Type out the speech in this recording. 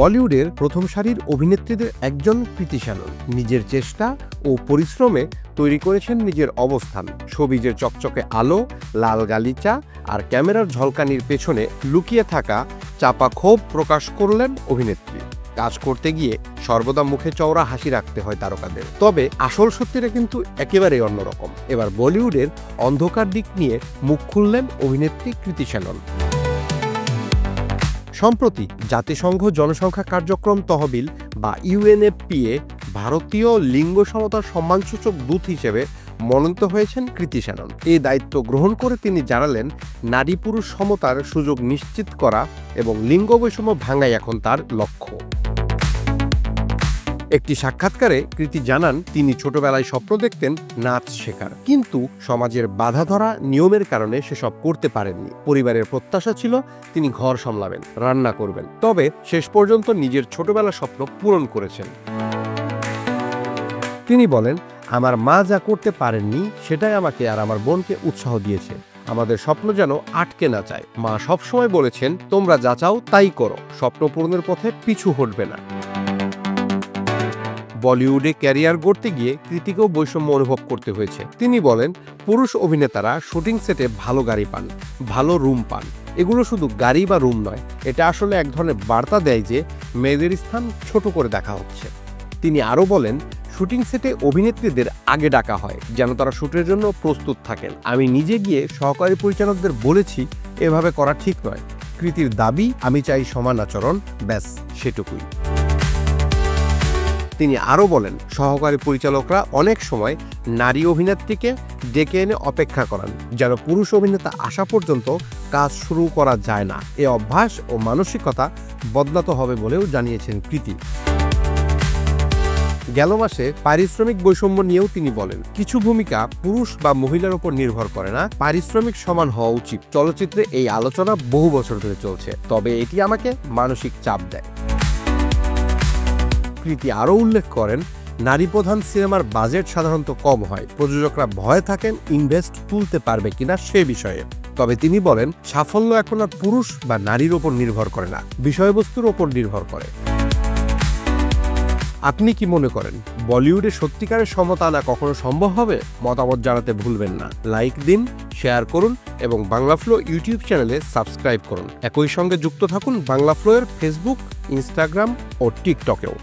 বলিউডের প্রথম সারির অভিনেত্রীদের একজন কৃতি শ্যানন নিজের চেষ্টা ও পরিশ্রমে তৈরি করেছেন নিজের অবস্থান। সবিজের চকচকে আলো, লাল গালিচা আর ক্যামেরার ঝলকানির পেছনে লুকিয়ে থাকা চাপা ক্ষোভ প্রকাশ করলেন অভিনেত্রী। কাজ করতে গিয়ে সর্বদা মুখে চওড়া হাসি রাখতে হয় তারকাদের। তবে আসল সত্যিটা কিন্তু একেবারেই অন্যরকম। এবার বলিউডের অন্ধকার দিক নিয়ে মুখ খুললেন অভিনেত্রী কৃতি শ্যানন। সম্প্রতি জাতিসংঘ জনসংখ্যা কার্যক্রম তহবিল বা ইউএনএফপিএ ভারতীয় লিঙ্গ সমতার সম্মানসূচক দূত হিসেবে মনোনীত হয়েছেন কৃতি শ্যানন। এই দায়িত্ব গ্রহণ করে তিনি জানালেন, নারী পুরুষ সমতার সুযোগ নিশ্চিত করা এবং লিঙ্গ বৈষম্য ভাঙাই এখন তার লক্ষ্য। একটি সাক্ষাৎকারে কৃতি জানান, তিনি ছোটবেলায় স্বপ্ন দেখতেন নাচ শেখার, কিন্তু সমাজের বাধা ধরা নিয়মের কারণে সেসব করতে পারেননি। পরিবারের প্রত্যাশা ছিল তিনি ঘর সামলাবেন, রান্না করবেন। তবে শেষ পর্যন্ত নিজের ছোটবেলার স্বপ্ন পূরণ করেছেন। তিনি বলেন, আমার মা যা করতে পারেননি সেটাই আমাকে আর আমার বোনকে উৎসাহ দিয়েছে। আমাদের স্বপ্ন যেন আটকে না যায়। মা সবসময় বলেছেন, তোমরা যা চাও তাই করো, স্বপ্ন পূরণের পথে পিছু হটবে না। বলিউডে ক্যারিয়ার গড়তে গিয়ে কৃতিকেও বৈষম্য অনুভব করতে হয়েছে। তিনি বলেন, পুরুষ অভিনেতারা শুটিং সেটে ভালো গাড়ি পান, ভালো রুম পান। এগুলো শুধু গাড়ি বা রুম নয়, এটা আসলে এক ধরনের বার্তা দেয় যে মেয়েদের স্থান ছোট করে দেখা হচ্ছে। তিনি আরও বলেন, শুটিং সেটে অভিনেত্রীদের আগে ডাকা হয় যেন তারা শুটের জন্য প্রস্তুত থাকেন। আমি নিজে গিয়ে সহকারী পরিচালকদের বলেছি, এভাবে করা ঠিক নয়। কৃতির দাবি, আমি চাই সমান আচরণ, ব্যাস সেটুকুই। তিনি আরও বলেন, সহকারী পরিচালকরা অনেক সময় নারী অভিনেত্রীকে ডেকে এনে অপেক্ষা করান যেন পুরুষ অভিনেতা আসা পর্যন্ত কাজ শুরু করা যায় না। এ অভ্যাস ও মানসিকতা বদলাতে হবে বলেও জানিয়েছেন কৃতি। গেল মাসে পারিশ্রমিক বৈষম্য নিয়েও তিনি বলেন, কিছু ভূমিকা পুরুষ বা মহিলার উপর নির্ভর করে না, পারিশ্রমিক সমান হওয়া উচিত। চলচ্চিত্রে এই আলোচনা বহু বছর ধরে চলছে, তবে এটি আমাকে মানসিক চাপ দেয়। কৃতি আরও উল্লেখ করেন, নারী প্রধান সিনেমার বাজেট সাধারণত কম হয়। প্রযোজকরা ভয় থাকেন ইনভেস্ট তুলতে পারবে কিনা সে বিষয়ে। তবে তিনি বলেন, সাফল্য এখন আর পুরুষ বা নারীর ওপর নির্ভর করে না, বিষয়বস্তুর ওপর নির্ভর করে। আপনি কি মনে করেন, বলিউডে সত্যিকারের সমতা আনা কখনো সম্ভব হবে? মতামত জানাতে ভুলবেন না। লাইক দিন, শেয়ার করুন এবং বাংলা ফ্লো ইউটিউব চ্যানেলে সাবস্ক্রাইব করুন। একই সঙ্গে যুক্ত থাকুন বাংলা ফ্লোয়ের ফেসবুক, ইনস্টাগ্রাম ও টিকটকেও।